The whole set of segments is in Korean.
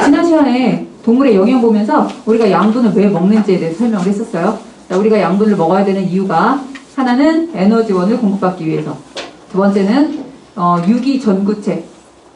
지난 시간에 동물의 영양 보면서 우리가 양분을 왜 먹는지에 대해서 설명을 했었어요. 자, 우리가 양분을 먹어야 되는 이유가 하나는 에너지원을 공급받기 위해서, 두 번째는 유기 전구체,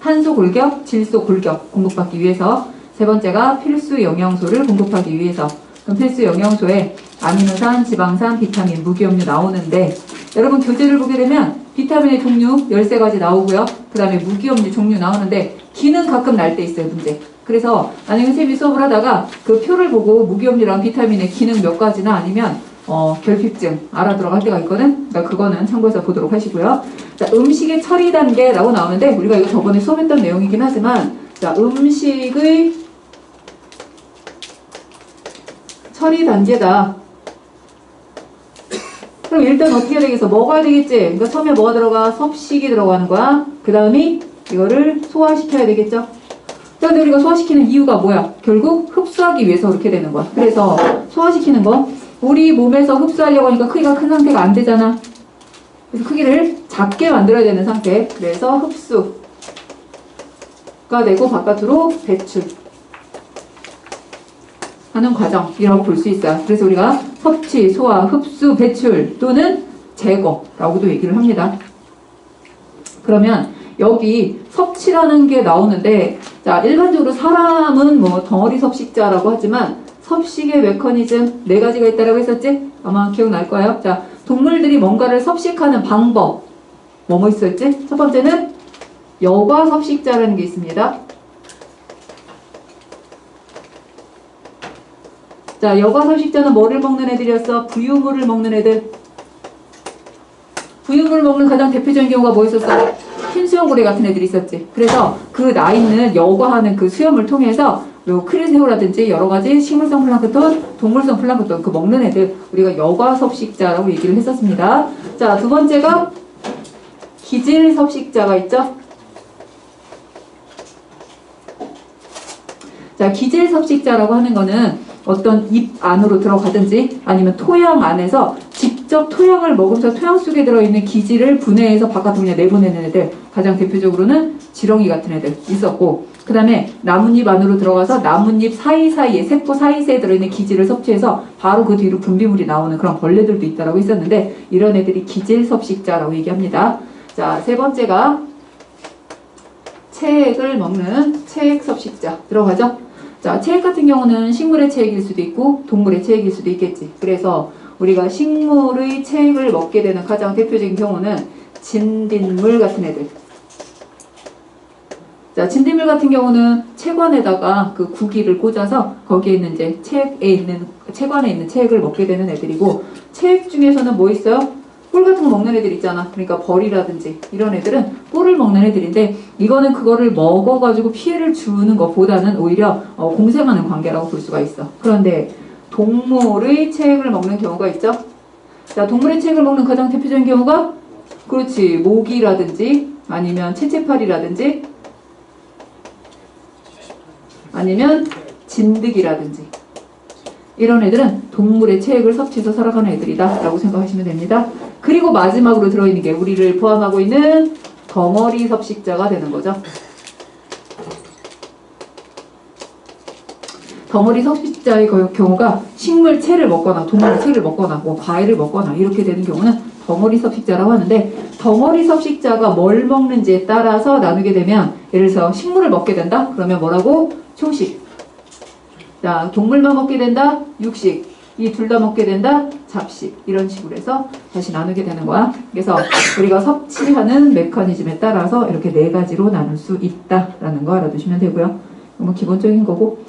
탄소 골격, 질소 골격 공급받기 위해서, 세 번째가 필수 영양소를 공급하기 위해서. 그럼 필수 영양소에 아미노산, 지방산, 비타민, 무기염류 나오는데, 여러분 교재를 보게 되면 비타민의 종류 13가지 나오고요. 그 다음에 무기염류 종류 나오는데 기는 가끔 날 때 있어요, 문제. 그래서 만약에 선생님이 수업을 하다가 그 표를 보고 무기염류랑 비타민의 기능 몇 가지나 아니면 결핍증 알아들어갈 때가 있거든. 그러니까 그거는 참고해서 보도록 하시고요. 자, 음식의 처리 단계라고 나오는데 우리가 이거 저번에 수업했던 내용이긴 하지만, 자, 음식의 처리 단계다. 그럼 일단 어떻게 해야 되겠어? 먹어야 되겠지? 그러니까 처음에 뭐가 들어가? 섭식이 들어가는 거야. 그 다음에 이거를 소화시켜야 되겠죠? 그런데 우리가 소화시키는 이유가 뭐야? 결국 흡수하기 위해서 그렇게 되는 거야. 그래서 소화시키는 거, 우리 몸에서 흡수하려고 하니까 크기가 큰 상태가 안 되잖아. 그래서 크기를 작게 만들어야 되는 상태. 그래서 흡수가 되고 바깥으로 배출 하는 과정이라고 볼 수 있어요. 그래서 우리가 섭취, 소화, 흡수, 배출 또는 제거라고도 얘기를 합니다. 그러면 여기 섭취라는 게 나오는데, 자, 일반적으로 사람은 뭐 덩어리 섭식자라고 하지만 섭식의 메커니즘 4가지가 있다라고 했었지? 아마 기억날 거예요. 자, 동물들이 뭔가를 섭식하는 방법 뭐 있었지? 첫 번째는 여과 섭식자라는 게 있습니다. 자, 여과 섭식자는 뭐를 먹는 애들이었어? 부유물을 먹는 애들. 부유물을 먹는 가장 대표적인 경우가 뭐 있었어? 흰수염고래 같은 애들이 있었지. 그래서 그 나 있는 여과하는 그 수염을 통해서 요 크릴새우라든지 여러가지 식물성 플랑크톤, 동물성 플랑크톤 그 먹는 애들 우리가 여과 섭식자라고 얘기를 했었습니다. 자, 두 번째가 기질 섭식자가 있죠. 자, 기질 섭식자라고 하는 거는 어떤 입 안으로 들어가든지 아니면 토양 안에서 직접 토양을 먹으면서 토양 속에 들어있는 기질을 분해해서 바깥으로 그냥 내보내는 애들, 가장 대표적으로는 지렁이 같은 애들 있었고, 그 다음에 나뭇잎 안으로 들어가서 나뭇잎 사이사이에, 세포 사이사이에 들어있는 기질을 섭취해서 바로 그 뒤로 분비물이 나오는 그런 벌레들도 있다라고 했었는데, 이런 애들이 기질 섭식자라고 얘기합니다. 자, 세 번째가 체액을 먹는 체액 섭식자 들어가죠. 자, 체액 같은 경우는 식물의 체액일 수도 있고 동물의 체액일 수도 있겠지. 그래서 우리가 식물의 체액을 먹게 되는 가장 대표적인 경우는 진딧물 같은 애들. 자, 진딧물 같은 경우는 체관에다가 그 구기를 꽂아서 거기에 있는 이제 체관에 있는 체액을 먹게 되는 애들이고, 체액 중에서는 뭐 있어요? 꿀 같은 거 먹는 애들 있잖아. 그러니까 벌이라든지 이런 애들은 꿀을 먹는 애들인데, 이거는 그거를 먹어가지고 피해를 주는 것보다는 오히려 공생하는 관계라고 볼 수가 있어. 그런데 동물의 체액을 먹는 경우가 있죠. 자, 동물의 체액을 먹는 가장 대표적인 경우가, 그렇지, 모기라든지 아니면 채채파리라든지 아니면 진드기라든지 이런 애들은 동물의 체액을 섭취해서 살아가는 애들이다 라고 생각하시면 됩니다. 그리고 마지막으로 들어있는 게 우리를 포함하고 있는 덩어리 섭식자가 되는 거죠. 덩어리 섭식자의 경우가 식물체를 먹거나 동물체를 먹거나 뭐 과일을 먹거나 이렇게 되는 경우는 덩어리 섭식자라고 하는데, 덩어리 섭식자가 뭘 먹는지에 따라서 나누게 되면, 예를 들어서 식물을 먹게 된다? 그러면 뭐라고? 초식. 자, 동물만 먹게 된다? 육식. 이 둘 다 먹게 된다? 잡식. 이런 식으로 해서 다시 나누게 되는 거야. 그래서 우리가 섭취하는 메커니즘에 따라서 이렇게 4가지로 나눌 수 있다라는 거 알아두시면 되고요. 뭐 기본적인 거고,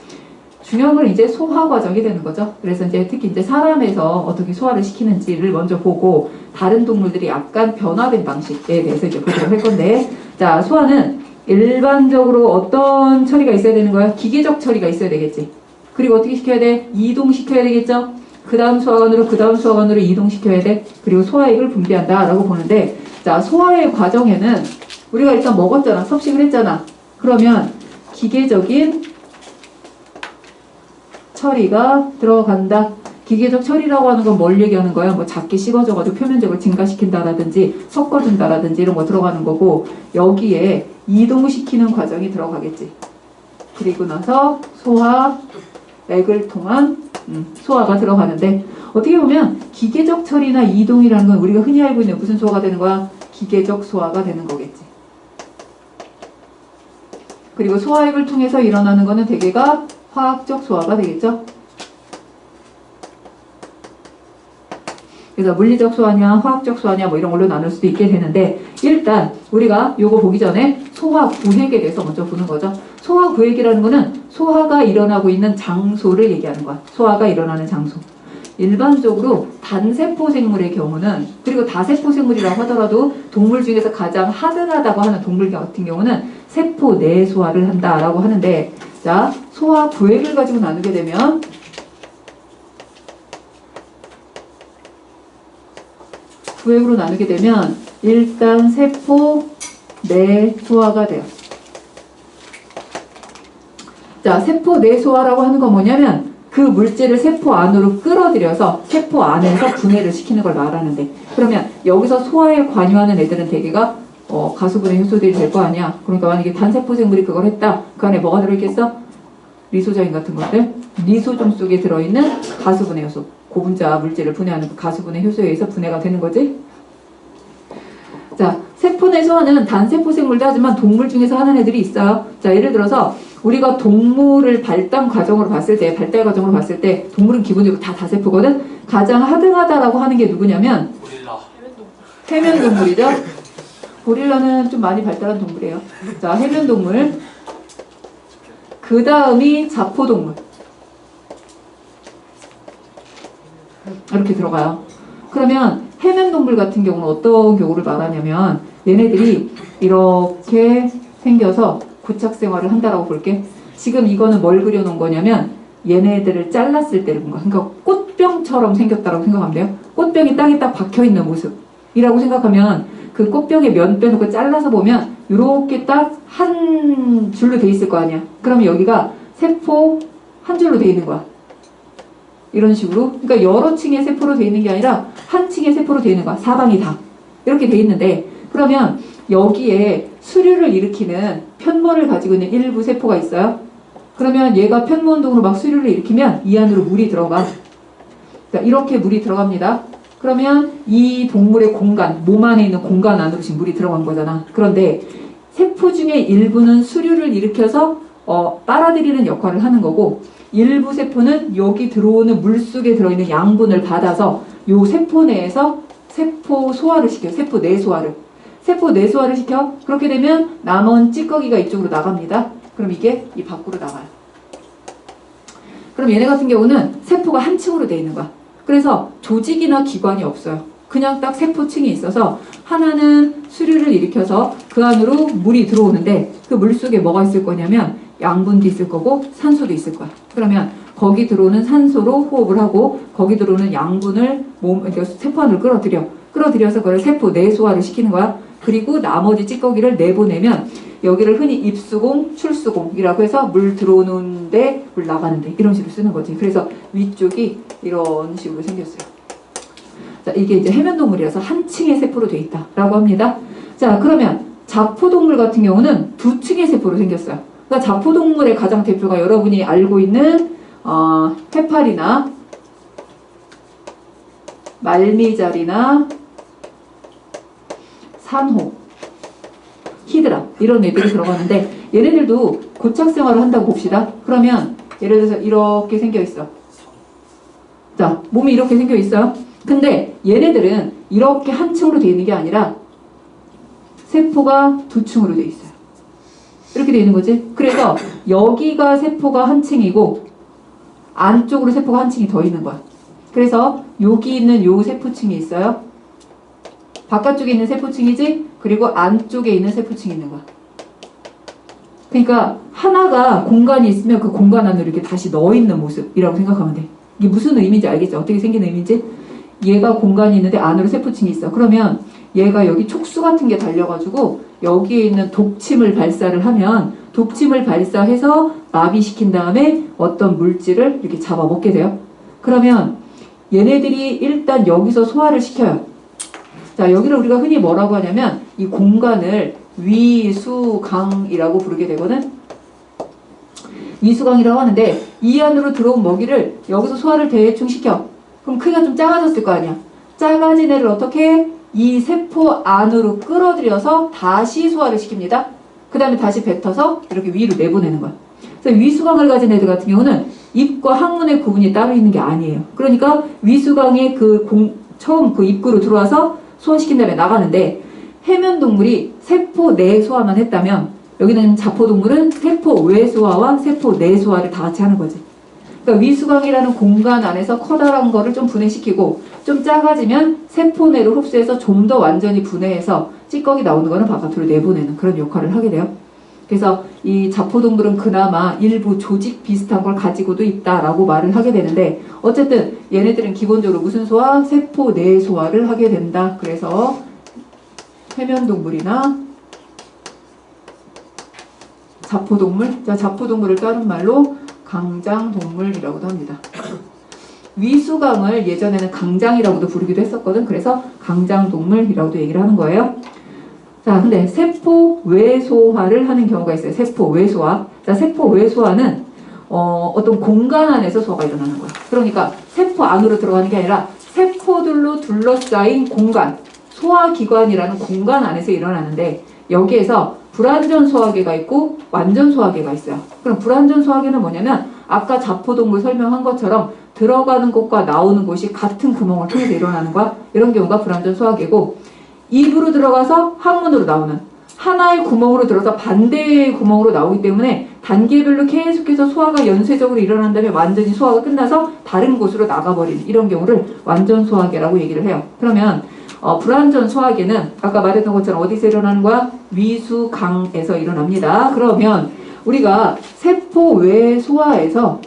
중요한 건 이제 소화 과정이 되는 거죠. 그래서 이제 특히 이제 사람에서 어떻게 소화를 시키는지를 먼저 보고, 다른 동물들이 약간 변화된 방식에 대해서 이제 보도록 할 건데, 자, 소화는 일반적으로 어떤 처리가 있어야 되는 거야? 기계적 처리가 있어야 되겠지. 그리고 어떻게 시켜야 돼? 이동시켜야 되겠죠? 그 다음 소화관으로 이동시켜야 돼. 그리고 소화액을 분비한다 라고 보는데, 자, 소화의 과정에는 우리가 일단 먹었잖아. 섭식을 했잖아. 그러면 기계적인 처리가 들어간다. 기계적 처리라고 하는 건 뭘 얘기하는 거야? 뭐 작게 씹어져가지고 표면적을 증가시킨다라든지 섞어준다라든지 이런 거 들어가는 거고, 여기에 이동시키는 과정이 들어가겠지. 그리고 나서 소화, 액을 통한 소화가 들어가는데 어떻게 보면 기계적 처리나 이동이라는 건 우리가 흔히 알고 있는 무슨 소화가 되는 거야? 기계적 소화가 되는 거겠지. 그리고 소화액을 통해서 일어나는 거는 대개가 화학적 소화가 되겠죠. 그래서 물리적 소화냐 화학적 소화냐 뭐 이런 걸로 나눌 수도 있게 되는데 일단 우리가 요거 보기 전에 소화 구획에 대해서 먼저 보는 거죠. 소화 구획이라는 거는 소화가 일어나고 있는 장소를 얘기하는 거야. 소화가 일어나는 장소. 일반적으로 단세포 생물의 경우는 그리고 다세포 생물이라고 하더라도 동물 중에서 가장 하드하다고 하는 동물 같은 경우는 세포 내 소화를 한다라고 하는데 자 소화 구획을 가지고 나누게 되면 구획으로 나누게 되면 일단 세포 내 소화가 돼요. 자, 세포 내 소화라고 하는 건 뭐냐면 그 물질을 세포 안으로 끌어들여서 세포 안에서 분해를 시키는 걸 말하는데 그러면 여기서 소화에 관여하는 애들은 대개가 가수분해 효소들이 될 거 아니야. 그러니까 만약에 단세포 생물이 그걸 했다. 그 안에 뭐가 들어있겠어? 리소자인 같은 것들. 리소종 속에 들어있는 가수분해 효소. 고분자 물질을 분해하는 그 가수분해 효소에 의해서 분해가 되는 거지. 자, 세포 내 소화는 단세포 생물도 하지만 동물 중에서 하는 애들이 있어요. 자, 예를 들어서 우리가 동물을 발달 과정으로 봤을 때 동물은 기본적으로 다 다세포거든. 가장 하등하다라고 하는 게 누구냐면 고릴라. 해면동물이죠. 고릴라는 좀 많이 발달한 동물이에요. 자, 해면동물. 그 다음이 자포동물. 이렇게 들어가요. 그러면 해면동물 같은 경우는 어떤 경우를 말하냐면 얘네들이 이렇게 생겨서 고착 생활을 한다라고 볼게. 지금 이거는 뭘 그려놓은 거냐면 얘네들을 잘랐을 때를 본 거야. 그러니까 꽃병처럼 생겼다라고 생각하면 돼요. 꽃병이 땅에 딱 박혀있는 모습이라고 생각하면 그 꽃병의 면 빼놓고 잘라서 보면 이렇게 딱 한 줄로 돼 있을 거 아니야. 그러면 여기가 세포 한 줄로 돼 있는 거야. 이런 식으로. 그러니까 여러 층의 세포로 돼 있는 게 아니라 한 층의 세포로 돼 있는 거야. 사방이 다. 이렇게 돼 있는데 그러면 여기에 수류를 일으키는 편모를 가지고 있는 일부 세포가 있어요. 그러면 얘가 편모 운동으로 막 수류를 일으키면 이 안으로 물이 들어가. 그러니까 이렇게 물이 들어갑니다. 그러면 이 동물의 공간, 몸 안에 있는 공간 안으로 지금 물이 들어간 거잖아. 그런데 세포 중에 일부는 수류를 일으켜서 빨아들이는 역할을 하는 거고 일부 세포는 여기 들어오는 물속에 들어있는 양분을 받아서 요 세포 내에서 세포 소화를 시켜요. 세포 내 소화를. 세포 내 소화를 시켜. 그렇게 되면 남은 찌꺼기가 이쪽으로 나갑니다. 그럼 이게 이 밖으로 나가요. 그럼 얘네 같은 경우는 세포가 한 층으로 되어 있는 거야. 그래서 조직이나 기관이 없어요. 그냥 딱 세포층이 있어서 하나는 수류를 일으켜서 그 안으로 물이 들어오는데 그 물 속에 뭐가 있을 거냐면 양분도 있을 거고 산소도 있을 거야. 그러면 거기 들어오는 산소로 호흡을 하고 거기 들어오는 양분을 세포 안으로 끌어들여서 그걸 세포 내소화를 시키는 거야. 그리고 나머지 찌꺼기를 내보내면 여기를 흔히 입수공, 출수공이라고 해서 물 들어오는데 물 나가는데 이런 식으로 쓰는 거지. 그래서 위쪽이 이런 식으로 생겼어요. 자, 이게 이제 해면동물이라서 한 층의 세포로 되어 있다라고 합니다. 자, 그러면 자포동물 같은 경우는 두 층의 세포로 생겼어요. 그러니까 자포동물의 가장 대표가 여러분이 알고 있는 해파리나 말미잘이나 산호, 히드라 이런 애들이 들어가는데 얘네들도 고착 생활을 한다고 봅시다. 그러면 예를 들어서 이렇게 생겨 있어. 자, 몸이 이렇게 생겨 있어요. 근데 얘네들은 이렇게 한 층으로 되어 있는 게 아니라 세포가 두 층으로 되어 있어요. 이렇게 되어 있는 거지. 그래서 여기가 세포가 한 층이고 안쪽으로 세포가 한 층이 더 있는 거야. 그래서 여기 있는 요 세포층이 있어요. 바깥쪽에 있는 세포층이지. 그리고 안쪽에 있는 세포층이 있는 거야. 그러니까 하나가 공간이 있으면 그 공간 안으로 이렇게 다시 넣어 있는 모습이라고 생각하면 돼. 이게 무슨 의미인지 알겠죠? 어떻게 생긴 의미인지? 얘가 공간이 있는데 안으로 세포층이 있어. 그러면 얘가 여기 촉수 같은 게 달려가지고 여기에 있는 독침을 발사를 하면 독침을 발사해서 마비시킨 다음에 어떤 물질을 이렇게 잡아먹게 돼요. 그러면 얘네들이 일단 여기서 소화를 시켜요. 자, 여기를 우리가 흔히 뭐라고 하냐면 이 공간을 위수강이라고 부르게 되거든. 위수강이라고 하는데 이 안으로 들어온 먹이를 여기서 소화를 대충 시켜. 그럼 크기가 좀 작아졌을 거 아니야. 작아진 애를 어떻게 이 세포 안으로 끌어들여서 다시 소화를 시킵니다. 그 다음에 다시 뱉어서 이렇게 위로 내보내는 거야. 그래서 위수강을 가진 애들 같은 경우는 입과 항문의 구분이 따로 있는 게 아니에요. 그러니까 위수강의 처음 그 입구로 들어와서 소화시킨 다음에 나가는데 해면동물이 세포 내 소화만 했다면 여기는 자포동물은 세포 외 소화와 세포 내 소화를 다 같이 하는 거지. 그러니까 위수강이라는 공간 안에서 커다란 거를 좀 분해시키고 좀 작아지면 세포 내로 흡수해서 좀 더 완전히 분해해서 찌꺼기 나오는 거는 바깥으로 내보내는 그런 역할을 하게 돼요. 그래서 이 자포동물은 그나마 일부 조직 비슷한 걸 가지고도 있다라고 말을 하게 되는데 어쨌든 얘네들은 기본적으로 무슨 소화? 세포 내 소화를 하게 된다. 그래서 해면동물이나 자포동물, 자포동물을 다른 말로 강장동물이라고도 합니다. 위수강을 예전에는 강장이라고도 부르기도 했었거든. 그래서 강장동물이라고도 얘기를 하는 거예요. 자, 근데 세포 외소화를 하는 경우가 있어요. 세포 외소화. 자, 세포 외소화는 어떤 공간 안에서 소화가 일어나는 거야. 그러니까 세포 안으로 들어가는 게 아니라 세포들로 둘러싸인 공간, 소화기관이라는 공간 안에서 일어나는데 여기에서 불완전 소화계가 있고 완전 소화계가 있어요. 그럼 불완전 소화계는 뭐냐면 아까 자포동물 설명한 것처럼 들어가는 곳과 나오는 곳이 같은 구멍을 통해서 일어나는 거야. 이런 경우가 불완전 소화계고 입으로 들어가서 항문으로 나오는 하나의 구멍으로 들어서 반대의 구멍으로 나오기 때문에 단계별로 계속해서 소화가 연쇄적으로 일어난 다음에 완전히 소화가 끝나서 다른 곳으로 나가버리는 이런 경우를 완전 소화계라고 얘기를 해요. 그러면 불완전 소화계는 아까 말했던 것처럼 어디서 일어나는 거야? 위수강에서 일어납니다. 그러면 우리가 세포 외 소화에서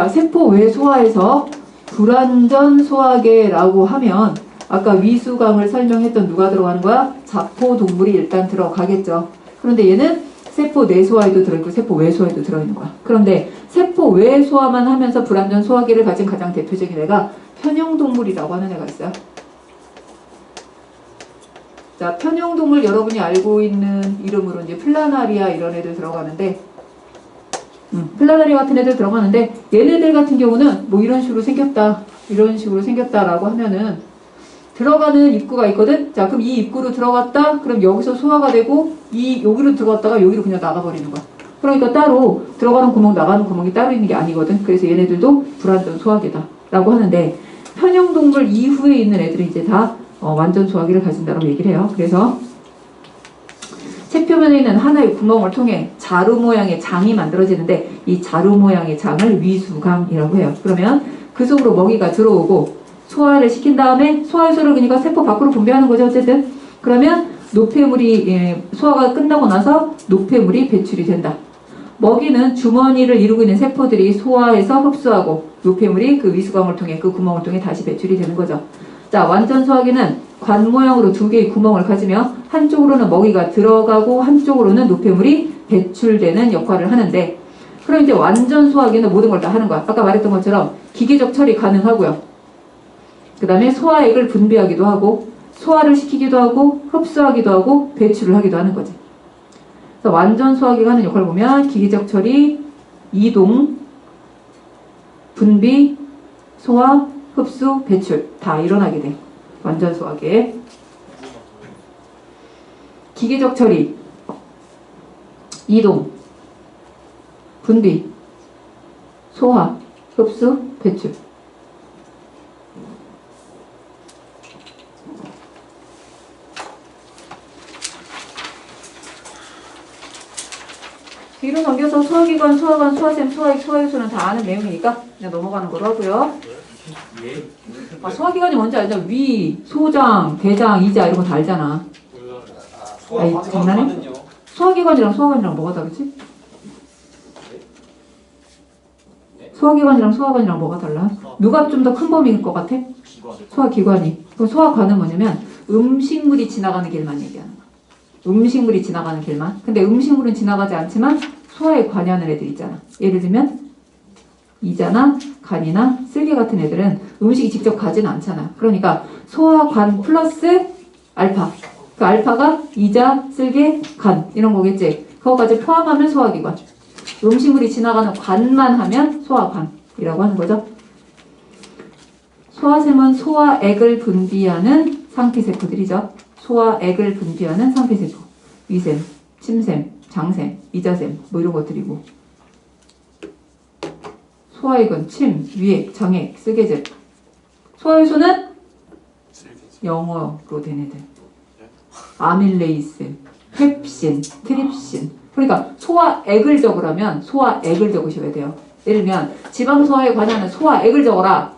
세포 외 소화에서 불완전 소화계라고 하면 아까 위수강을 설명했던 누가 들어가는 거야? 자포동물이 일단 들어가겠죠. 그런데 얘는 세포 내 소화에도 들어있고 세포 외 소화에도 들어있는 거야. 그런데 세포 외 소화만 하면서 불완전 소화계를 가진 가장 대표적인 애가 편형동물이라고 하는 애가 있어요. 자, 편형동물 여러분이 알고 있는 이름으로 이제 플라나리아 이런 애들 들어가는데 플라나리아 같은 애들 들어가는데 얘네들 같은 경우는 뭐 이런 식으로 생겼다라고 하면은 들어가는 입구가 있거든. 자, 그럼 이 입구로 들어갔다. 그럼 여기서 소화가 되고 여기로 들어갔다가 여기로 그냥 나가버리는 거야. 그러니까 따로 들어가는 구멍 나가는 구멍이 따로 있는 게 아니거든. 그래서 얘네들도 불완전 소화계다라고 하는데 편형동물 이후에 있는 애들은 이제 다 완전 소화기를 가진다고 얘기를 해요. 그래서 체표면에 있는 하나의 구멍을 통해 자루 모양의 장이 만들어지는데 이 자루 모양의 장을 위수강이라고 해요. 그러면 그 속으로 먹이가 들어오고 소화를 시킨 다음에 소화효소를 그러니까 세포 밖으로 분비하는 거죠. 어쨌든 그러면 노폐물이 소화가 끝나고 나서 노폐물이 배출이 된다. 먹이는 주머니를 이루고 있는 세포들이 소화해서 흡수하고 노폐물이 그 위수광을 통해 그 구멍을 통해 다시 배출이 되는 거죠. 자, 완전 소화기는 관 모양으로 두 개의 구멍을 가지며 한쪽으로는 먹이가 들어가고 한쪽으로는 노폐물이 배출되는 역할을 하는데 그럼 이제 완전 소화기는 모든 걸 다 하는 거야. 아까 말했던 것처럼 기계적 처리 가능하고요. 그 다음에 소화액을 분비하기도 하고 소화를 시키기도 하고 흡수하기도 하고 배출을 하기도 하는 거지. 그래서 완전 소화기가 하는 역할을 보면 기계적 처리, 이동, 분비, 소화, 흡수, 배출 다 일어나게 돼. 완전 소화기에 기계적 처리, 이동, 분비, 소화, 흡수, 배출. 뒤로 넘겨서 소화기관, 소화관, 소화샘, 소화액, 소화효소는 다 아는 내용이니까 그냥 넘어가는 거로 하고요. 소화기관이 뭔지 알죠? 위, 소장, 대장, 이자 이런 거 다 알잖아. 아이, 장난해? 소화기관이랑 소화관이랑 뭐가 다르지? 소화기관이랑 소화관이랑 뭐가 달라? 누가 좀 더 큰 범위일 것 같아? 소화기관이. 그럼 소화관은 뭐냐면 음식물이 지나가는 길만 얘기하는 거야. 음식물이 지나가는 길만. 근데 음식물은 지나가지 않지만 소화에 관여하는 애들 있잖아. 예를 들면 이자나 간이나 쓸개 같은 애들은 음식이 직접 가지는 않잖아. 그러니까 소화관 플러스 알파. 그 알파가 이자, 쓸개, 간 이런 거겠지. 그것까지 포함하면 소화기관. 음식물이 지나가는 관만 하면 소화관이라고 하는 거죠. 소화샘은 소화액을 분비하는 상피세포들이죠. 소화액을 분비하는 상피세포. 위샘, 침샘, 장샘, 이자샘 뭐 이런 것들이고, 소화액은 침, 위액, 장액, 쓰개즙. 소화효소는 영어로 된 애들. 아밀레이스, 펩신, 트립신. 그러니까 소화액을 적으라면 소화액을 적으셔야 돼요. 예를 들면 지방 소화에 관여하는 소화액을 적어라.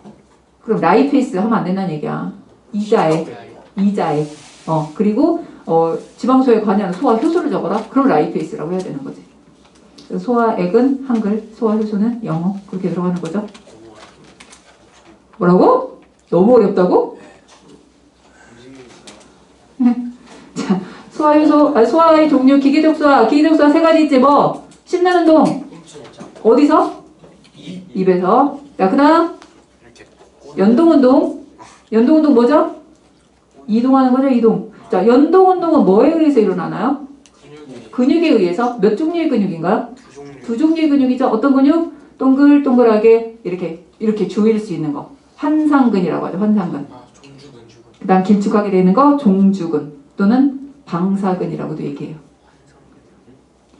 그럼 라이페이스 하면 안 된다는 얘기야. 이자액. 그리고 지방 소화에 관여하는 소화 효소를 적어라. 그럼 라이페이스라고 해야 되는 거지. 소화액은 한글, 소화 효소는 영어. 그렇게 들어가는 거죠. 뭐라고? 너무 어렵다고? 자, 소화효소, 소화의 종류, 기계적 소화 세 가지 있지 뭐. 씹는 운동 어디서? 입에서. 자, 그 다음 연동 운동 뭐죠? 이동하는 거죠, 이동. 자, 연동 운동은 뭐에 의해서 일어나나요? 근육에 의해서. 몇 종류의 근육인가요? 두 종류의 근육이죠. 어떤 근육? 동글동글하게 이렇게 조일 수 있는 거. 환상근이라고 하죠, 환상근. 그 다음 길쭉하게 되는 거 종주근 또는 방사근이라고도 얘기해요.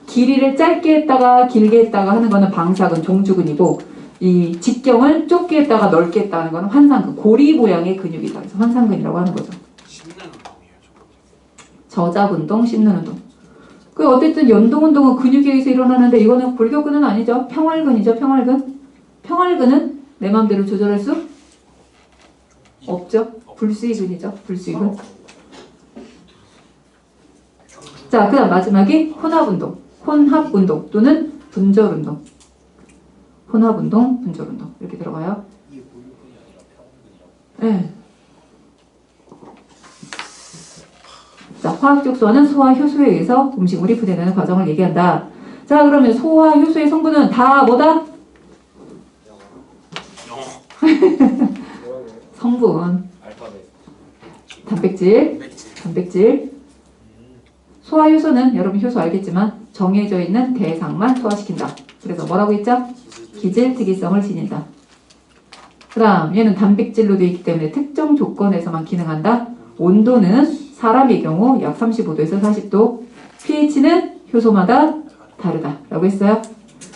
길이를 짧게 했다가 길게 했다가 하는 거는 방사근, 종주근이고, 이 직경을 좁게 했다가 넓게 했다 하는 거는 환상근, 고리 모양의 근육이다. 그래서 환상근이라고 하는 거죠. 씹는 운동이에요, 저작 운동, 씹는 운동. 그 어쨌든 연동 운동은 근육에 의해서 일어나는데 이거는 골격근은 아니죠. 평활근이죠, 평활근. 평활근은 내 마음대로 조절할 수 없죠. 불수의근이죠, 불수의근. 자, 그 다음 마지막이 혼합운동, 혼합운동 또는 분절운동. 혼합운동, 분절운동 이렇게 들어가요. 네. 자, 화학적 소화는 소화 효소에 의해서 음식물이 분해되는 과정을 얘기한다. 자, 그러면 소화 효소의 성분은 다 뭐다? 성분. 단백질. 소화 효소는 여러분 효소 알겠지만 정해져 있는 대상만 소화시킨다. 그래서 뭐라고 했죠? 기질 특이성을 지닌다. 그 다음 얘는 단백질로 되어 있기 때문에 특정 조건에서만 기능한다. 온도는 사람의 경우 약 35도에서 40도. pH는 효소마다 다르다 라고 했어요.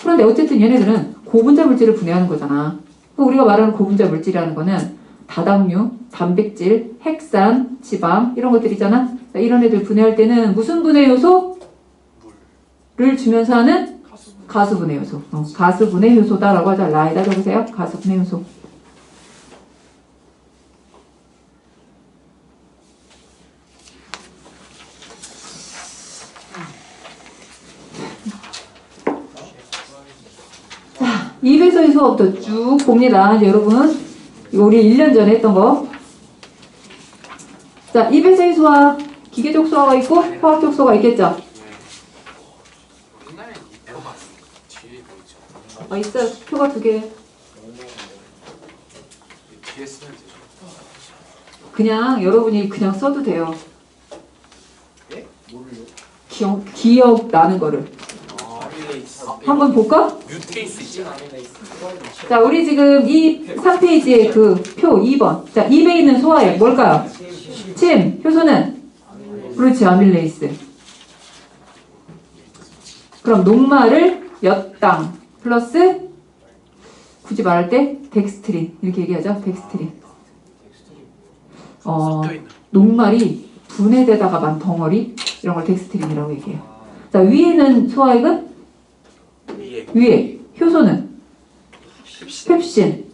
그런데 어쨌든 얘네들은 고분자 물질을 분해하는 거잖아. 우리가 말하는 고분자 물질이라는 거는 다당류, 단백질, 핵산, 지방 이런 것들이잖아. 이런 애들 분해할 때는 무슨 분해 요소를 주면서 하는 가수 분해 요소. 가수 분해 효소다라고 하자. 라에다 적으세요. 가수 분해 요소. 자, 입에서의 수업부터 쭉 봅니다. 이제 여러분, 이거 우리 1년 전에 했던 거. 자, 입에서의 소화, 기계적 소화가 있고 화학적 소화가 있겠죠. 옛날에 이 표가 뒤에 뭐 있죠? 있어요. 표가 2개. 뒤에 쓰면 되죠. 그냥 여러분이 그냥 써도 돼요. 예? 기억 나는 거를. 한번 볼까? 뮤테이스 있잖아. 자, 우리 지금 이 3페이지의 그 표 2번. 자, 입에 있는 소화액 뭘까요? 침, 효소는? 그렇지, 아밀레이스. 그럼 녹말을 몇 당 플러스 굳이 말할 때 덱스트린 이렇게 얘기하죠. 덱스트린. 녹말이 분해되다가만 덩어리 이런 걸 덱스트린이라고 얘기해요. 자, 위에는 소화액은? 위에. 효소는? 펩신.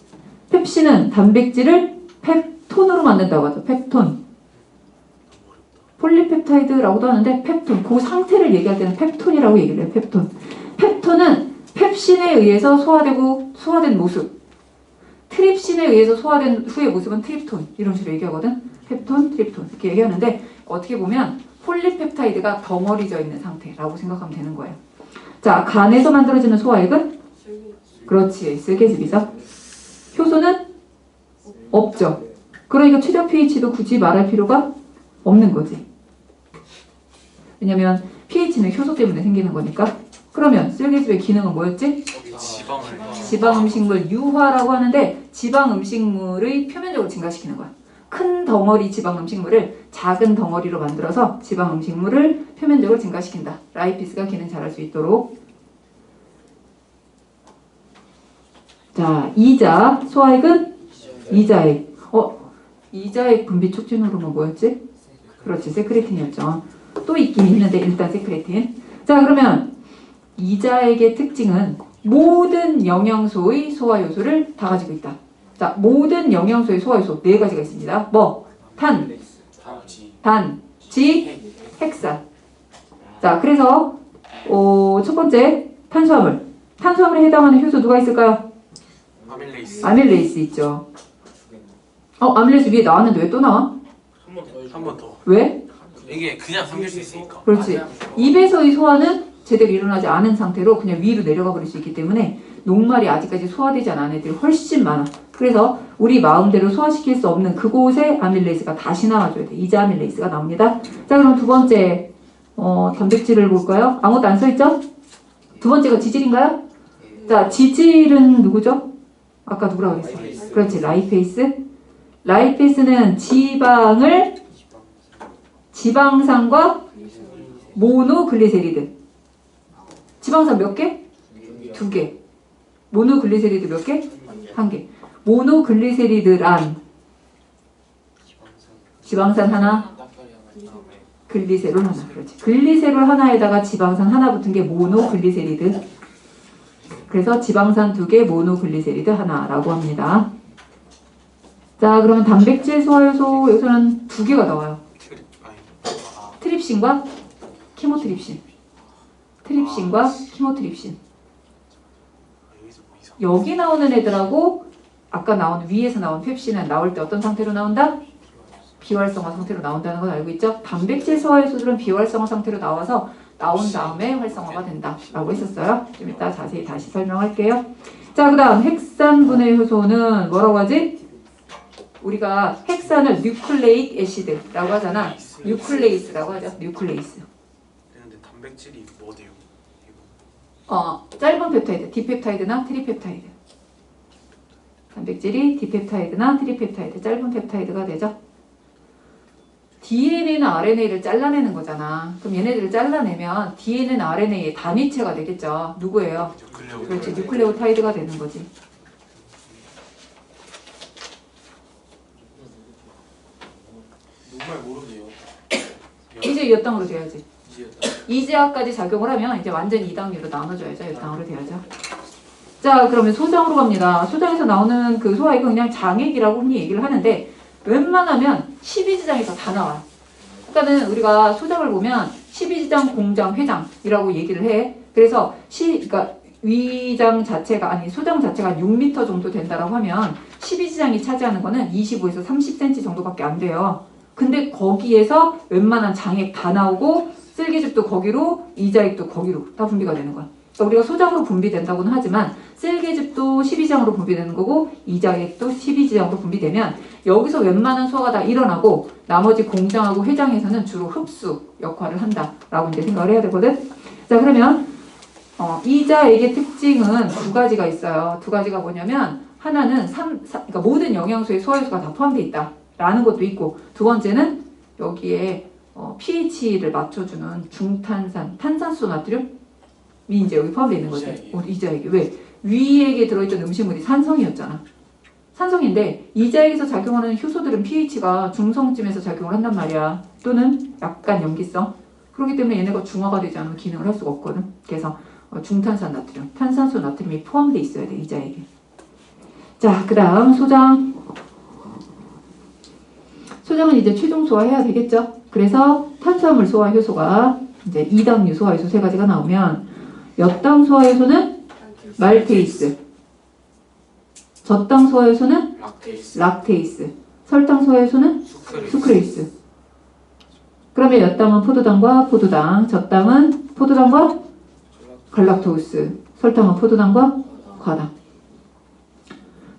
펩신은 단백질을 펩톤으로 만든다고 하죠. 펩톤. 폴리펩타이드라고도 하는데 펩톤. 그 상태를 얘기할 때는 펩톤이라고 얘기를 해요. 펩톤. 펩톤은 펩신에 의해서 소화된 모습. 트립신에 의해서 소화된 후의 모습은 트립톤. 이런 식으로 얘기하거든. 펩톤, 트립톤. 이렇게 얘기하는데 어떻게 보면 폴리펩타이드가 덩어리져 있는 상태라고 생각하면 되는 거예요. 자, 간에서 만들어지는 소화액은? 그렇지. 쓸개즙이죠. 효소는? 없죠. 그러니까 최저 pH도 굳이 말할 필요가 없는 거지. 왜냐면 pH는 효소 때문에 생기는 거니까. 그러면 쓸개즙의 기능은 뭐였지? 지방을 지방 음식물 유화라고 하는데 지방 음식물의 표면적을 증가시키는 거야. 큰 덩어리 지방 음식물을 작은 덩어리로 만들어서 지방 음식물을 표면적으로 증가시킨다. 라이피스가 기능 잘할 수 있도록. 자, 이자 소화액은 이자액. 이자액 분비 촉진 호르몬 뭐였지? 그렇지, 세크레틴이었죠. 또 있긴 있는데 일단 세크레틴. 자, 그러면 이자액의 특징은 모든 영양소의 소화 요소를 다 가지고 있다. 자, 모든 영양소의 소화 요소 네 가지가 있습니다. 뭐? 탄, 단, 지, 핵산. 자, 그래서 첫 번째 탄수화물. 탄수화물에 해당하는 효소 누가 있을까요? 아밀레이스 아밀레이스 있죠. 아밀레이스 위에 나왔는데 왜 또 나와? 한 번 더. 왜? 이게 그냥 삼킬 수 있으니까. 그렇지. 입에서의 소화는 제대로 일어나지 않은 상태로 그냥 위로 내려가 버릴 수 있기 때문에 녹말이 아직까지 소화되지 않은 애들이 훨씬 많아. 그래서 우리 마음대로 소화시킬 수 없는 그곳에 아밀레이스가 다시 나와줘야 돼. 이자 아밀레이스가 나옵니다. 자, 그럼 두 번째 단백질을 볼까요? 아무것도 안 써있죠? 두 번째가 지질인가요? 자, 지질은 누구죠? 아까 누구라고 그랬어? 그렇지, 라이페이스. 라이페이스는 지방산과 모노글리세리드. 지방산 몇 개? 두 개. 모노글리세리드 몇 개? 한 개. 모노글리세리드란 지방산 하나, 글리세롤 하나. 그렇지. 글리세롤 하나에다가 지방산 하나 붙은 게 모노글리세리드. 그래서 지방산 두 개, 모노글리세리드 하나라고 합니다. 자, 그러면 단백질 소화효소 여기서는 두 개가 나와요. 트립신과 키모트립신. 트립신과 키모트립신. 여기 나오는 애들하고 아까 나온 위에서 나온 펩신은 나올 때 어떤 상태로 나온다? 비활성화 상태로 나온다는 건 알고 있죠? 단백질 소화효소들은 비활성화 상태로 나와서 나온 다음에 활성화가 된다 라고 했었어요. 좀 이따 자세히 다시 설명할게요. 자, 그 다음 핵산분해 효소는 뭐라고 하지? 우리가 핵산을 뉴클레익 애시드라고 하잖아. 뉴클레이스라고 하죠. 뉴클레이스. 근데 단백질이 뭐대요? 짧은 펩타이드, 디펩타이드나 트리펩타이드. 단백질이 디펩타이드나 트리펩타이드, 짧은 펩타이드가 되죠. DNA나 RNA를 잘라내는 거잖아. 그럼 얘네들을 잘라내면 DNA나 RNA의 단위체가 되겠죠. 누구예요? 그렇지, 뉴클레오타이드가 되는 거지. 정말 모르네요. 이제 엿당으로 돼야지. 이제아까지 작용을 하면 이제 완전히 2당류로 나눠줘야죠. 엿당으로 돼야죠. 자, 그러면 소장으로 갑니다. 소장에서 나오는 그 소화액은 그냥 장액이라고 흔히 얘기를 하는데 웬만하면 12지장에서 다 나와요. 그러니까는 우리가 소장을 보면 12지장, 공장, 회장이라고 얘기를 해. 그래서 그러니까 위장 자체가 소장 자체가 6m 정도 된다라고 하면 12지장이 차지하는 거는 25에서 30cm 정도밖에 안 돼요. 근데 거기에서 웬만한 장액 다 나오고 쓸개즙도 거기로, 이자액도 거기로 다 분비가 되는 거야. 그러니까 우리가 소장으로 분비된다고는 하지만 쓸개즙도 12지장으로 분비되는 거고 이자액도 12지장으로 분비되면 여기서 웬만한 소화가 다 일어나고 나머지 공장하고 회장에서는 주로 흡수 역할을 한다라고 이제 생각을 해야 되거든. 자, 그러면 이자액의 특징은 두 가지가 있어요. 두 가지가 뭐냐면 하나는 그러니까 모든 영양소의 소화효소가 다 포함되어 있다라는 것도 있고, 두 번째는 여기에 pH를 맞춰주는 중탄산, 탄산수 나트륨이 이제 여기 포함되어 있는 거지. 이자액이. 왜? 위액에 들어있던 음식물이 산성이었잖아. 산성인데 이자액에서 작용하는 효소들은 pH가 중성쯤에서 작용을 한단 말이야. 또는 약간 염기성. 그렇기 때문에 얘네가 중화가 되지 않으면 기능을 할 수가 없거든. 그래서 중탄산 나트륨, 탄산수 나트륨이 포함되어 있어야 돼, 이자액에. 자, 그 다음 소장. 소장은 이제 최종 소화해야 되겠죠. 그래서 탄수화물 소화 효소가 이제 2당류 소화 효소 세 가지가 나오면 엿당 소화 효소는 말테이스, 젖당 소화 효소는 락테이스, 설당 소화 효소는 수크레이스. 그러면 엿당은 포도당과 포도당, 젖당은 포도당과 갈락토스, 설탕은 포도당과 과당.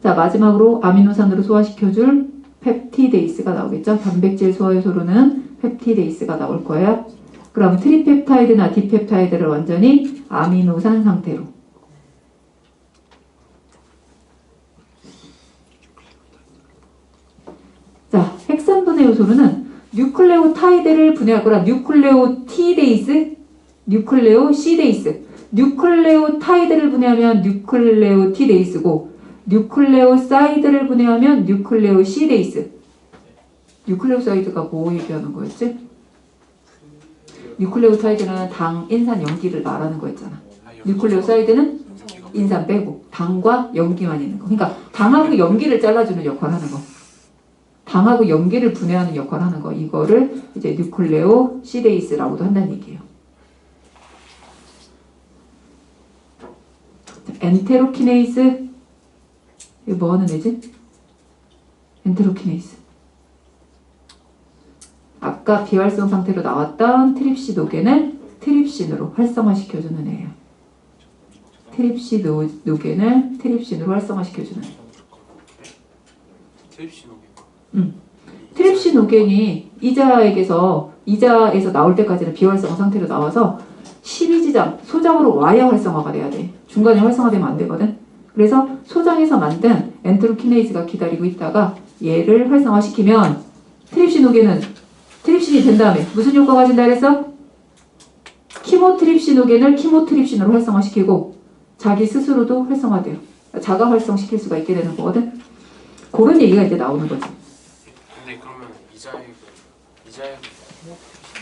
자, 마지막으로 아미노산으로 소화시켜줄 펩티데이스가 나오겠죠. 단백질 소화효소로는 펩티데이스가 나올 거예요. 그럼 트리펩타이드나 디펩타이드를 완전히 아미노산 상태로. 자, 핵산분해 요소로는 뉴클레오타이드를 분해할 거라 뉴클레오티데이스, 뉴클레오시데이스. 뉴클레오타이드를 분해하면 뉴클레오티데이스고 뉴클레오사이드를 분해하면 뉴클레오시데이스. 뉴클레오사이드가 뭐 얘기하는 거였지? 뉴클레오타이드는 당, 인산, 염기를 말하는 거였잖아. 뉴클레오사이드는 인산 빼고 당과 염기만 있는 거. 그러니까 당하고 염기를 잘라주는 역할을 하는 거. 당하고 염기를 분해하는 역할을 하는 거. 이거를 이제 뉴클레오시데이스라고도 한다는 얘기예요. 엔테로키네이스. 이거 뭐 하는 애지? 엔테로키네이스. 아까 비활성 상태로 나왔던 트립시노겐을 트립신으로 활성화시켜주는 애예요. 트립시노겐을 트립신으로 활성화시켜주는 애. 트립시노겐이 이자에서 나올 때까지는 비활성화 상태로 나와서 12지장, 소장으로 와야 활성화가 돼야 돼. 중간에 활성화되면 안 되거든. 그래서 소장에서 만든 엔테로키네이즈가 기다리고 있다가 얘를 활성화시키면 트립시노겐은 트립신이 된 다음에 무슨 효과가 가진다 그랬어? 키모트립시노겐을 키모트립신으로 활성화시키고 자기 스스로도 활성화돼요. 자가 활성시킬 수가 있게 되는 거거든. 그런 얘기가 이제 나오는 거지. 근데 그러면 이자액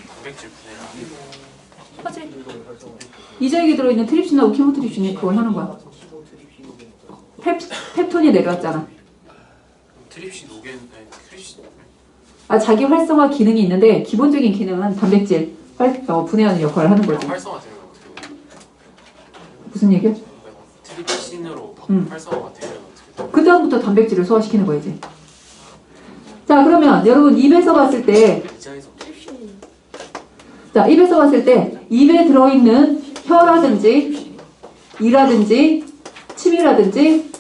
단백질 분해를 하지. 이자액에 들어있는 트립신하고 키모트립신이 그걸 하는 거야. 펩톤이 내려왔잖아. 트립시노겐 자기 활성화 기능이 있는데 기본적인 기능은 단백질 분해하는 역할을 하는 거지. 활성화되면 어떻게 돼요? 무슨 얘기야? 트립신으로 활성화가 되면 어떻게 돼요? 그 다음부터 단백질을 소화시키는 거야 이제. 자 그러면 여러분 입에서 봤을 때 입에서 봤을 때 입에 들어있는 혀라든지 이라든지 침이라든지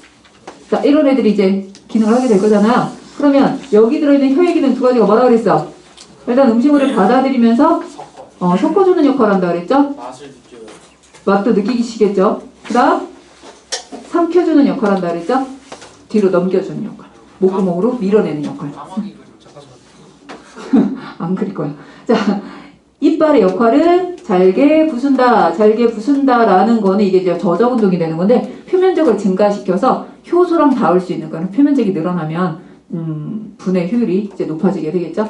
자 이런 애들이 이제 기능을 하게 될 거잖아. 그러면 여기 들어있는 혀의 기능 두 가지가 뭐라 그랬어? 일단 음식물을 받아들이면서 섞어주는 역할을 한다 그랬죠? 맛도 느끼시겠죠? 그 다음 삼켜주는 역할을 한다 그랬죠? 뒤로 넘겨주는 역할. 목구멍으로 밀어내는 역할. 안 그릴 거야. 자, 이빨의 역할은 잘게 부순다. 잘게 부순다라는 거는 이게 이제 저적 운동이 되는 건데 표면적을 증가시켜서 효소랑 닿을 수 있는 거는 표면적이 늘어나면 분해 효율이 이제 높아지게 되겠죠.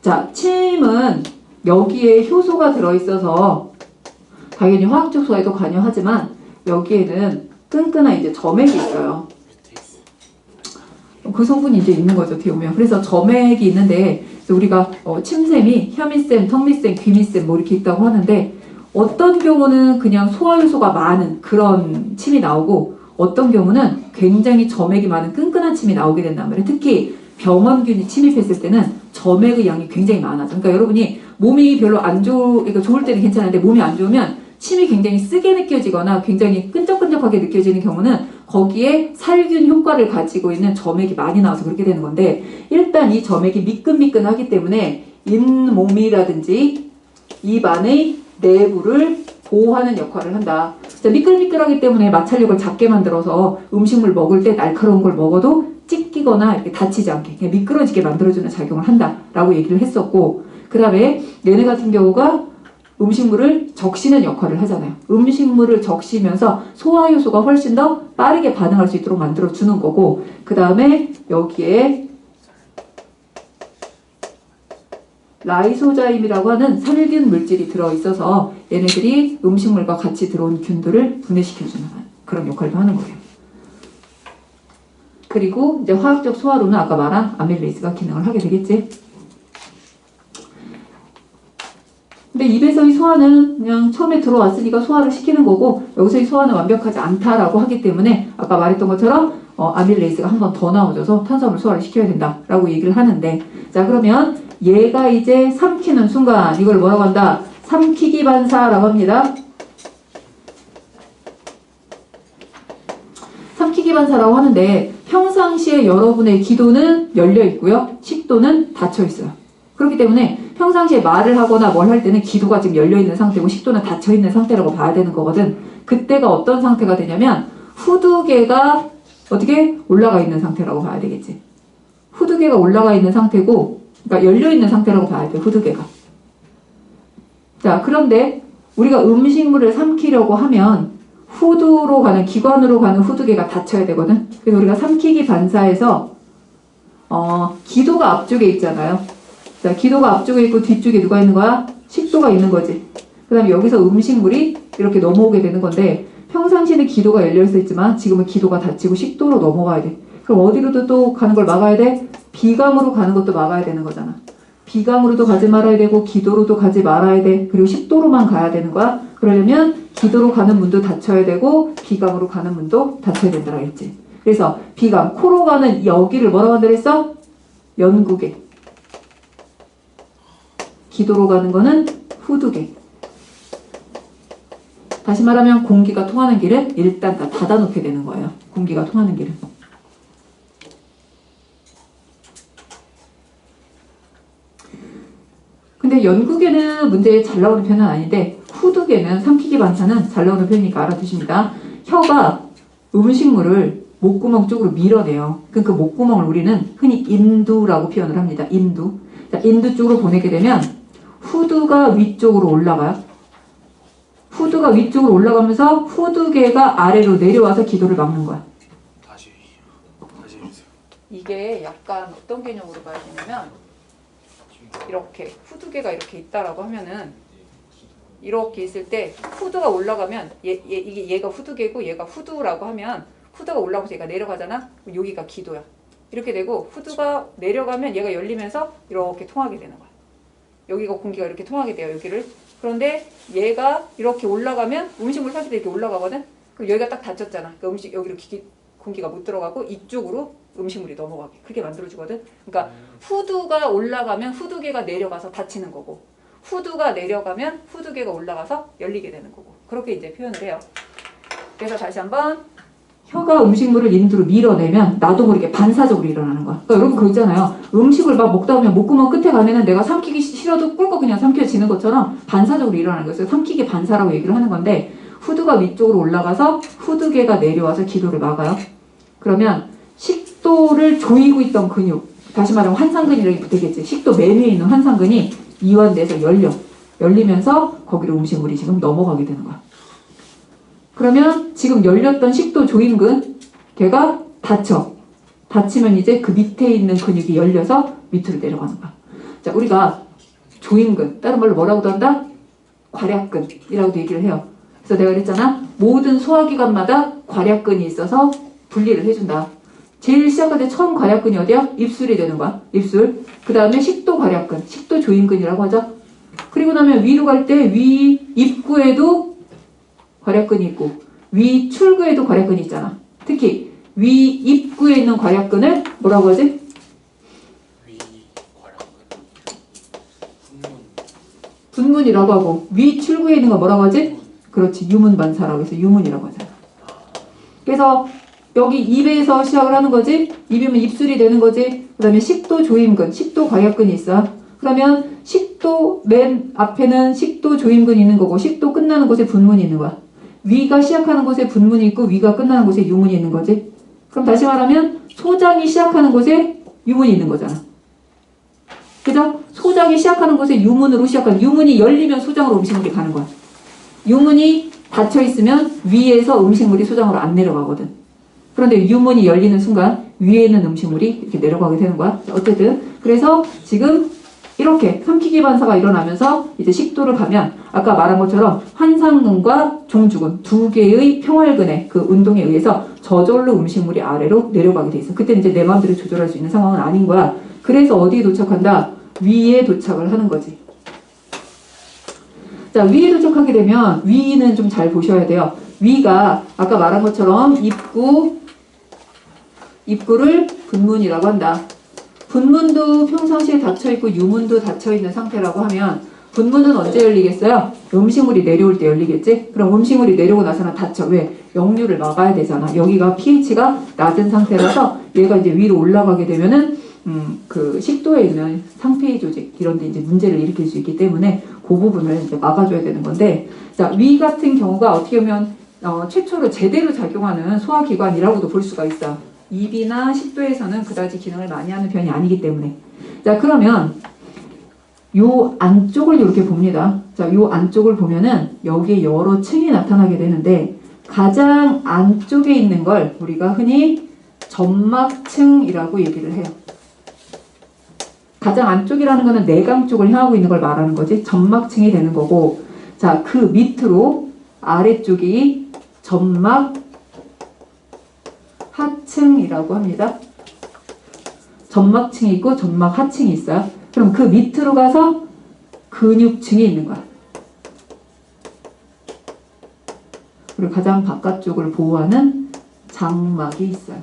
자, 침은 여기에 효소가 들어있어서 당연히 화학적 소화에도 관여하지만 여기에는 끈끈한 이제 점액이 있어요. 그 성분이 이제 있는 거죠, 어떻게 보면. 그래서 점액이 있는데 우리가 침샘이 혀밑샘, 턱밑샘, 귀밑샘 뭐 이렇게 있다고 하는데 어떤 경우는 그냥 소화효소가 많은 그런 침이 나오고 어떤 경우는 굉장히 점액이 많은 끈끈한 침이 나오게 된단 말이에요. 특히 병원균이 침입했을 때는 점액의 양이 굉장히 많아져. 그러니까 여러분이 몸이 별로 그러니까 좋을 때는 괜찮은데 몸이 안 좋으면 침이 굉장히 쓰게 느껴지거나 굉장히 끈적끈적하게 느껴지는 경우는 거기에 살균 효과를 가지고 있는 점액이 많이 나와서 그렇게 되는 건데 일단 이 점액이 미끈미끈하기 때문에 잇몸이라든지 입 안의 내부를 보호하는 역할을 한다. 미끌미끌하기 때문에 마찰력을 작게 만들어서 음식물 먹을 때 날카로운 걸 먹어도 찢기거나 이렇게 다치지 않게 그냥 미끄러지게 만들어주는 작용을 한다라고 얘기를 했었고 그 다음에 얘네 같은 경우가 음식물을 적시는 역할을 하잖아요. 음식물을 적시면서 소화효소가 훨씬 더 빠르게 반응할 수 있도록 만들어주는 거고 그 다음에 여기에 라이소자임이라고 하는 살균 물질이 들어있어서 얘네들이 음식물과 같이 들어온 균들을 분해시켜주는 그런 역할도 하는 거예요. 그리고 이제 화학적 소화로는 아까 말한 아밀레이스가 기능을 하게 되겠지. 근데 입에서의 소화는 그냥 처음에 들어왔으니까 소화를 시키는 거고 여기서의 소화는 완벽하지 않다라고 하기 때문에 아까 말했던 것처럼 아밀레이스가 한 번 더 나와줘서 탄수화물 소화를 시켜야 된다라고 얘기를 하는데 자 그러면 얘가 이제 삼키는 순간 이걸 뭐라고 한다? 삼키기 반사라고 합니다. 삼키기 반사라고 하는데 평상시에 여러분의 기도는 열려 있고요. 식도는 닫혀 있어요. 그렇기 때문에 평상시에 말을 하거나 뭘 할 때는 기도가 지금 열려있는 상태고 식도는 닫혀있는 상태라고 봐야 되는 거거든. 그때가 어떤 상태가 되냐면 후두개가 어떻게 올라가 있는 상태라고 봐야 되겠지. 후두개가 올라가 있는 상태고, 그러니까 열려있는 상태라고 봐야 돼, 후두개가. 자, 그런데 우리가 음식물을 삼키려고 하면 후두로 가는, 기관으로 가는 후두개가 닫혀야 되거든. 그래서 우리가 삼키기 반사에서 기도가 앞쪽에 있잖아요. 자, 기도가 앞쪽에 있고 뒤쪽에 누가 있는 거야? 식도가 있는 거지. 그 다음에 여기서 음식물이 이렇게 넘어오게 되는 건데, 평상시에는 기도가 열려있어 있지만 지금은 기도가 닫히고 식도로 넘어가야 돼. 그럼 어디로도 또 가는 걸 막아야 돼? 비강으로 가는 것도 막아야 되는 거잖아. 비강으로도 가지 말아야 되고 기도로도 가지 말아야 돼. 그리고 식도로만 가야 되는 거야. 그러려면 기도로 가는 문도 닫혀야 되고 비강으로 가는 문도 닫혀야 된다고 했지. 그래서 비강, 코로 가는 여기를 뭐라고 한다 그랬어? 연구개. 기도로 가는 거는 후두개. 다시 말하면 공기가 통하는 길은 일단 다 닫아놓게 되는 거예요. 공기가 통하는 길은. 근데 연구개는 문제에 잘 나오는 편은 아닌데 후두개는 삼키기 반사는 잘 나오는 편이니까 알아두십니다. 혀가 음식물을 목구멍 쪽으로 밀어내요. 그 목구멍을 우리는 흔히 인두라고 표현을 합니다. 인두. 자, 인두 쪽으로 보내게 되면 후두가 위쪽으로 올라가요. 후두가 위쪽으로 올라가면서 후두개가 아래로 내려와서 기도를 막는 거야. 다시 해주세요. 이게 약간 어떤 개념으로 봐야 되냐면 이렇게 후두개가 이렇게 있다라고 하면은 이렇게 있을 때 후두가 올라가면 얘가 후두개고 얘가 후두라고 하면 후두가 올라가서 얘가 내려가잖아. 그럼 여기가 기도야. 이렇게 되고 후두가 내려가면 얘가 열리면서 이렇게 통하게 되는 거야. 여기가 공기가 이렇게 통하게 돼요. 여기를. 그런데 얘가 이렇게 올라가면 음식물 삼킬 때 이렇게 올라가거든. 그럼 여기가 딱 닫혔잖아. 그러니까 여기로 공기가 못 들어가고 이쪽으로 음식물이 넘어가게 그렇게 만들어주거든. 그러니까 후두가 올라가면 후두개가 내려가서 닫히는 거고 후두가 내려가면 후두개가 올라가서 열리게 되는 거고 그렇게 이제 표현을 해요. 그래서 다시 한번 혀가 음식물을 인두로 밀어내면 나도 모르게 반사적으로 일어나는 거야. 그러니까 여러분 그거 있잖아요. 음식을 막 먹다 보면 목구멍 끝에 가면은 내가 삼키기 싫어도 꿀꺽 그냥 삼켜지는 것처럼 반사적으로 일어나는 거예요. 그래서 삼키기 반사라고 얘기를 하는 건데 후두가 위쪽으로 올라가서 후두개가 내려와서 기도를 막아요. 그러면 식도를 조이고 있던 근육, 다시 말하면 환상근이라고 되겠지. 식도 맨 위에 있는 환상근이 이완돼서 열리면서 거기로 음식물이 지금 넘어가게 되는 거야. 그러면 지금 열렸던 식도 조임근 걔가 닫히면 이제 그 밑에 있는 근육이 열려서 밑으로 내려가는 거야. 자, 우리가 조임근, 다른 말로 뭐라고도 한다? 괄약근이라고도 얘기를 해요. 그래서 내가 그랬잖아. 모든 소화기관마다 괄약근이 있어서 분리를 해준다. 제일 시작할 때 처음 괄약근이 어디야? 입술이 되는 거야. 입술. 그 다음에 식도 괄약근, 식도 조임근이라고 하죠. 그리고 나면 위로 갈 때 위 입구에도 괄약근이 있고 위 출구에도 괄약근이 있잖아. 특히 위 입구에 있는 괄약근을 뭐라고 하지? 위 괄약근 분문이라고 하고 위 출구에 있는 거 뭐라고 하지? 그렇지. 유문반사라고 해서 유문이라고 하잖아. 그래서 여기 입에서 시작을 하는 거지. 입이면 입술이 되는 거지. 그 다음에 식도 조임근, 식도 괄약근이 있어. 그러면 식도 맨 앞에는 식도 조임근이 있는 거고 식도 끝나는 곳에 분문이 있는 거야. 위가 시작하는 곳에 분문이 있고 위가 끝나는 곳에 유문이 있는 거지. 그럼 다시 말하면 소장이 시작하는 곳에 유문이 있는 거잖아. 그죠? 소장이 시작하는 곳에 유문으로 시작하는, 유문이 열리면 소장으로 음식물이 가는 거야. 유문이 닫혀 있으면 위에서 음식물이 소장으로 안 내려가거든. 그런데 유문이 열리는 순간 위에 있는 음식물이 이렇게 내려가게 되는 거야. 어쨌든 그래서 지금 이렇게 삼키기 반사가 일어나면서 이제 식도를 가면 아까 말한 것처럼 환상근과 종주근 두 개의 평활근의 그 운동에 의해서 저절로 음식물이 아래로 내려가게 돼 있어. 그때는 이제 내 마음대로 조절할 수 있는 상황은 아닌 거야. 그래서 어디에 도착한다? 위에 도착을 하는 거지. 자, 위에 도착하게 되면 위는 좀 잘 보셔야 돼요. 위가 아까 말한 것처럼 입구를 분문이라고 한다. 분문도 평상시에 닫혀있고 유문도 닫혀있는 상태라고 하면 분문은 언제 열리겠어요? 음식물이 내려올 때 열리겠지? 그럼 음식물이 내려오고 나서는 닫혀. 왜? 역류를 막아야 되잖아. 여기가 pH가 낮은 상태라서 얘가 이제 위로 올라가게 되면은 그 식도에 있는 상피 조직 이런 데 이제 문제를 일으킬 수 있기 때문에 그 부분을 이제 막아줘야 되는 건데, 자, 위 같은 경우가 어떻게 보면 최초로 제대로 작용하는 소화기관이라고도 볼 수가 있어. 입이나 식도에서는 그다지 기능을 많이 하는 편이 아니기 때문에. 자, 그러면 요 안쪽을 이렇게 봅니다. 자, 요 안쪽을 보면은 여기에 여러 층이 나타나게 되는데, 가장 안쪽에 있는 걸 우리가 흔히 점막층이라고 얘기를 해요. 가장 안쪽이라는 거는 내강 쪽을 향하고 있는 걸 말하는 거지. 점막층이 되는 거고, 자, 그 밑으로 아래쪽이 점막 하층이라고 합니다. 점막층이 있고 점막 하층이 있어요. 그럼 그 밑으로 가서 근육층이 있는 거야. 그리고 가장 바깥쪽을 보호하는 장막이 있어요.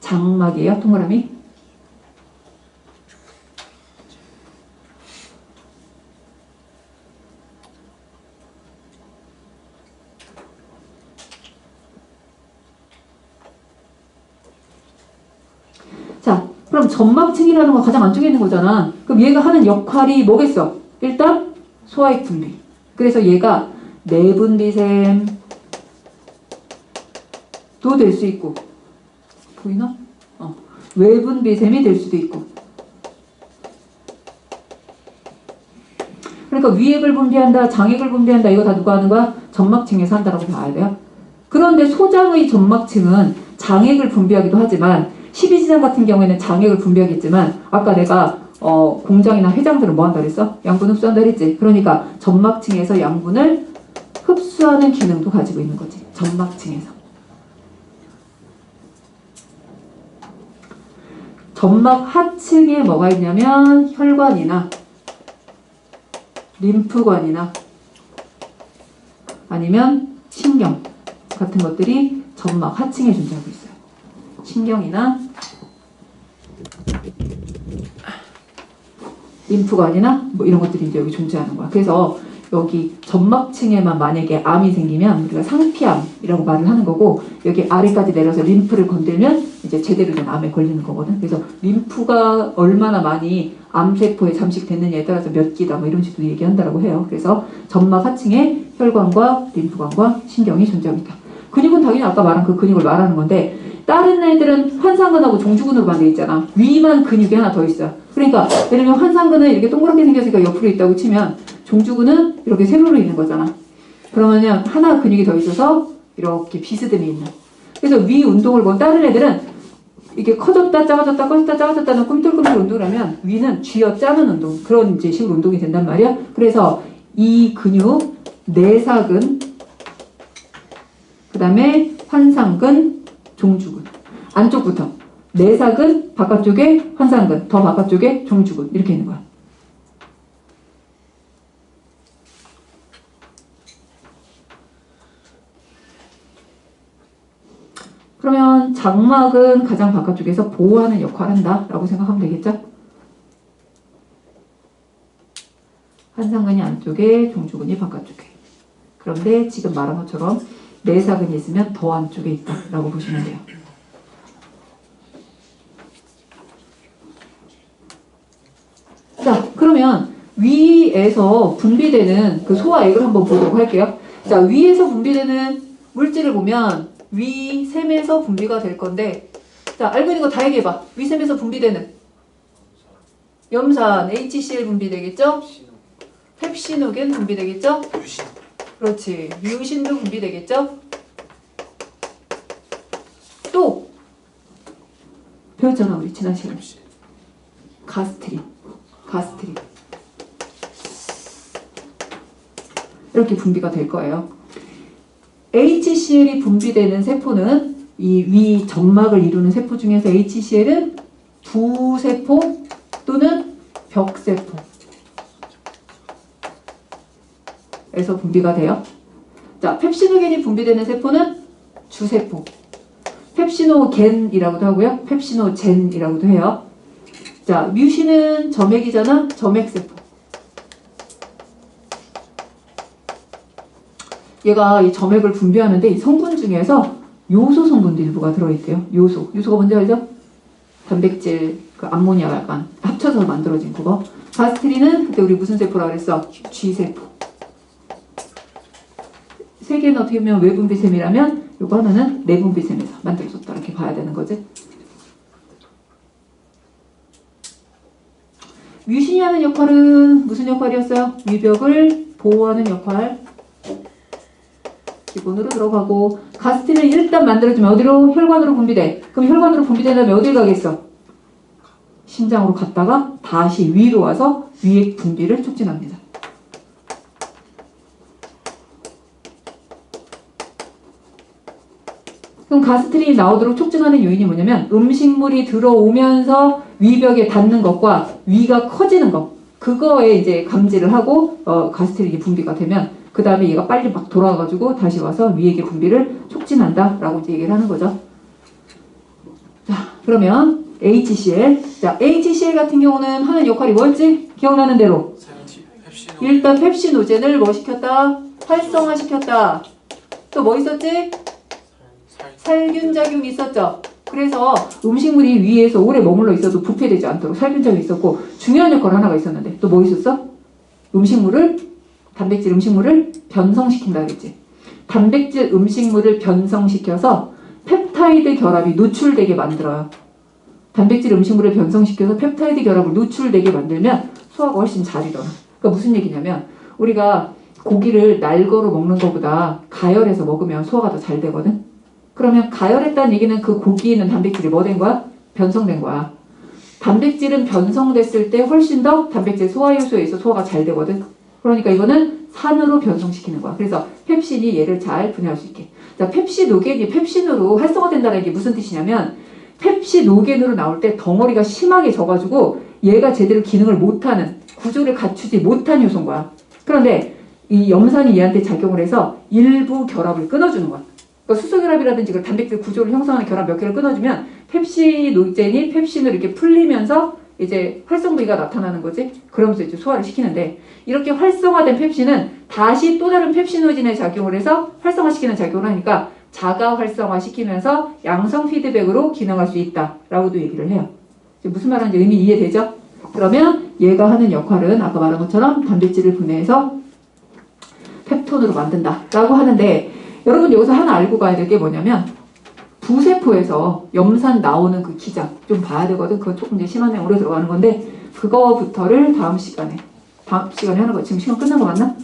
장막이에요, 동그라미. 자, 그럼 점막층이라는 건 가장 안쪽에 있는 거잖아. 그럼 얘가 하는 역할이 뭐겠어? 일단 소화액 분비. 그래서 얘가 내분비샘도 될 수 있고, 보이나? 외분비샘이 될 수도 있고. 그러니까 위액을 분비한다, 장액을 분비한다, 이거 다 누가 하는 거야? 점막층에서 한다라고 봐야 돼요. 그런데 소장의 점막층은 장액을 분비하기도 하지만, 십이지장 같은 경우에는 장액을 분비하겠지만, 아까 내가 공장이나 회장들은 뭐 한다 그랬어? 양분 흡수한다 그랬지? 그러니까 점막층에서 양분을 흡수하는 기능도 가지고 있는 거지. 점막층에서. 점막 하층에 뭐가 있냐면 혈관이나 림프관이나 아니면 신경 같은 것들이 점막 하층에 존재하고 있어요. 신경이나 림프관이나 뭐 이런 것들이 이제 여기 존재하는 거야. 그래서 여기 점막층에만 만약에 암이 생기면 우리가 상피암이라고 말을 하는 거고, 여기 아래까지 내려서 림프를 건들면 이제 제대로 된 암에 걸리는 거거든. 그래서 림프가 얼마나 많이 암세포에 잠식됐느냐에 따라서 몇 기다 뭐 이런 식으로 얘기한다라고 해요. 그래서 점막 하층에 혈관과 림프관과 신경이 존재하고 있다. 근육은 당연히 아까 말한 그 근육을 말하는 건데, 다른 애들은 환상근하고 종주근으로 만들어 있잖아. 위만 근육이 하나 더 있어. 그러니까 예를 들면 환상근은 이렇게 동그랗게 생겼으니까 옆으로 있다고 치면, 종주근은 이렇게 세로로 있는 거잖아. 그러면 하나 근육이 더 있어서 이렇게 비스듬히 있는. 그래서 위 운동을 본 다른 애들은 이게 커졌다 작아졌다 커졌다 작아졌다는 꿈틀꿈틀 운동을 하면, 위는 쥐어 짜는 운동, 그런 이제 식으로 운동이 된단 말이야. 그래서 이 근육 내사근, 그 다음에 환상근, 종주근, 안쪽부터 내사근, 바깥쪽에 환상근, 더 바깥쪽에 종주근, 이렇게 있는 거야. 그러면 장막은 가장 바깥쪽에서 보호하는 역할을 한다라고 생각하면 되겠죠? 환상근이 안쪽에, 종주근이 바깥쪽에. 그런데 지금 말한 것처럼 내사근이 있으면 더 안쪽에 있다라고 보시면 돼요. 자, 그러면 위에서 분비되는 그 소화액을 한번 보도록 할게요. 자, 위에서 분비되는 물질을 보면 위샘에서 분비가 될 건데, 자, 알고 있는 거 다 얘기해봐. 위샘에서 분비되는 염산, HCl 분비되겠죠? 펩시노겐 분비되겠죠? 유신. 그렇지. 뮤신도 분비되겠죠? 또 배웠잖아 우리 지난 시간에. 가스트린. 이렇게 분비가 될 거예요. HCl이 분비되는 세포는 이 위 점막을 이루는 세포 중에서 HCl은 부세포 또는 벽세포에서 분비가 돼요. 자, 펩시노겐이 분비되는 세포는 주세포. 펩시노겐이라고도 하고요. 펩시노젠이라고도 해요. 자, 뮤신은 점액이잖아. 점액세포. 얘가 이 점액을 분비하는데 이 성분 중에서 요소 성분도 일부가 들어있대요. 요소가 뭔지 알죠? 단백질, 그 암모니아 약간 합쳐서 만들어진 그거. 가스트린은 그때 우리 무슨 세포라 그랬어? G세포. 세 개는 어떻게 보면 외분비샘이라면 요거 하나는 내분비샘에서 만들어졌다. 이렇게 봐야 되는 거지. 뮤신이 하는 역할은 무슨 역할이었어요? 위벽을 보호하는 역할. 기본으로 들어가고 가스틴을 일단 만들어주면 어디로? 혈관으로 분비돼. 그럼 혈관으로 분비된 다음에 어딜 가겠어? 심장으로 갔다가 다시 위로 와서 위액 분비를 촉진합니다. 그럼 가스트린이 나오도록 촉진하는 요인이 뭐냐면 음식물이 들어오면서 위벽에 닿는 것과 위가 커지는 것 그거에 이제 감지를 하고 가스트린이 분비가 되면 그 다음에 얘가 빨리 막 돌아와가지고 다시 와서 위액의 분비를 촉진한다 라고 이제 얘기를 하는 거죠. 자 그러면 HCl 자 HCl 같은 경우는 하는 역할이 뭐였지? 기억나는 대로 일단 펩시노젠을 뭐 시켰다? 활성화시켰다. 또 뭐 있었지? 살균작용이 있었죠. 그래서 음식물이 위에서 오래 머물러 있어도 부패되지 않도록 살균작용이 있었고 중요한 역할 하나가 있었는데 또 뭐 있었어? 단백질 음식물을 변성시킨다 그랬지. 단백질 음식물을 변성시켜서 펩타이드 결합이 노출되게 만들어요. 단백질 음식물을 변성시켜서 펩타이드 결합을 노출되게 만들면 소화가 훨씬 잘 일어나. 그러니까 무슨 얘기냐면 우리가 고기를 날거로 먹는 것보다 가열해서 먹으면 소화가 더 잘 되거든. 그러면 가열했다는 얘기는 그 고기에 있는 단백질이 뭐 된 거야? 변성된 거야. 단백질은 변성됐을 때 훨씬 더 단백질 소화 효소에 있어 소화가 잘 되거든. 그러니까 이거는 산으로 변성시키는 거야. 그래서 펩신이 얘를 잘 분해할 수 있게. 자, 펩시노겐이 펩신으로 활성화된다는 게 무슨 뜻이냐면 펩시노겐으로 나올 때 덩어리가 심하게 져가지고 얘가 제대로 기능을 못하는 구조를 갖추지 못한 효소인 거야. 그런데 이 염산이 얘한테 작용을 해서 일부 결합을 끊어주는 거야. 그러니까 수소결합이라든지 그 단백질 구조를 형성하는 결합 몇 개를 끊어주면 펩시노젠이 펩신으로 이렇게 풀리면서 이제 활성부위가 나타나는 거지. 그러면서 이제 소화를 시키는데 이렇게 활성화된 펩신은 다시 또 다른 펩시노진에 작용을 해서 활성화시키는 작용을 하니까 자가 활성화시키면서 양성 피드백으로 기능할 수 있다라고도 얘기를 해요. 무슨 말하는지 의미 이해되죠? 그러면 얘가 하는 역할은 아까 말한 것처럼 단백질을 분해해서 펩톤으로 만든다라고 하는데 여러분 여기서 하나 알고 가야 될 게 뭐냐면 부세포에서 염산 나오는 그 기장 좀 봐야 되거든. 그거 조금 이제 심한 내용으로 들어가는 건데 그거부터를 다음 시간에 하는 거. 지금 시간 끝난 거 맞나?